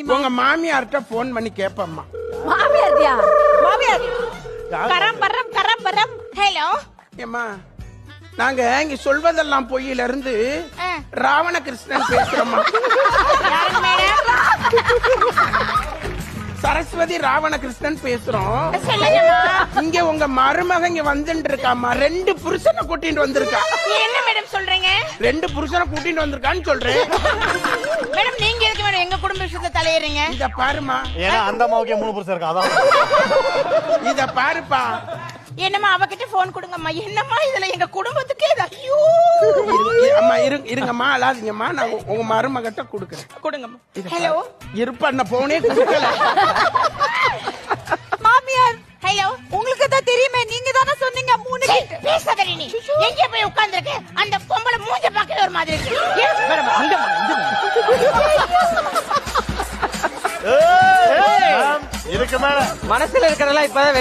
தெரியுமா? உங்க மாமியார்ட்ட போன் பண்ணி கேப்பம்மா. மாமியார்டியா? மாமியார் கரம் பரம். ஹலோ ஏம்மா, நாங்க இங்க சொல்வதெல்லாம் பொய்யில இருந்து ராவணகிருஷ்ணன் பேசுறோம்மா. சரஸ்வதி ராவணகிருஷ்ணன் பேசுறோம். இங்க உங்க மருமக இங்க வந்துட்டு இருக்காமா. 2 புருஷனை கூட்டிட்டு வந்திருக்கா. என்ன மேடம் சொல்றீங்க? 2 புருஷனை கூட்டிட்டு வந்திருக்கான்னு சொல்றேன். மேடம் நீங்க எதுக்கு மேடம் எங்க குடும்ப விஷயத்தை தலையிறீங்க? இத பாருமா. ஏன்னா அந்த அம்மாவுக்கே 3 புருஷன் இருக்கா. அதான் இத பாருப்பா. என்னம்மா அவகிட்ட போன் கொடுங்கம்மா. என்னம்மா இதுல எங்க குடும்பத்துக்கு ஐயோ. அம்மா இருங்கம்மா, அழாதீங்கம்மா. நான் உங்க மருமகிட்ட கொடுக்குறேன். கொடுங்கம்மா. ஹலோ இருப்பா, நான் போனே கொடுக்கல. மாமியார் ஹலோ. உங்களுக்கு தான் தெரியுமே, நீங்க தானே சொன்னீங்க 3 கிட்ட. பேசாதடி நீ. எங்க போய் உட்கார்ந்திருக்க? அந்த பொம்பளை மூஞ்ச பார்க்கவே ஒரு மாதிரி இருக்கு. மேடம் அங்க இதுக்கு மேல மனசுல இருக்கிறதெல்லாம் இப்பதான்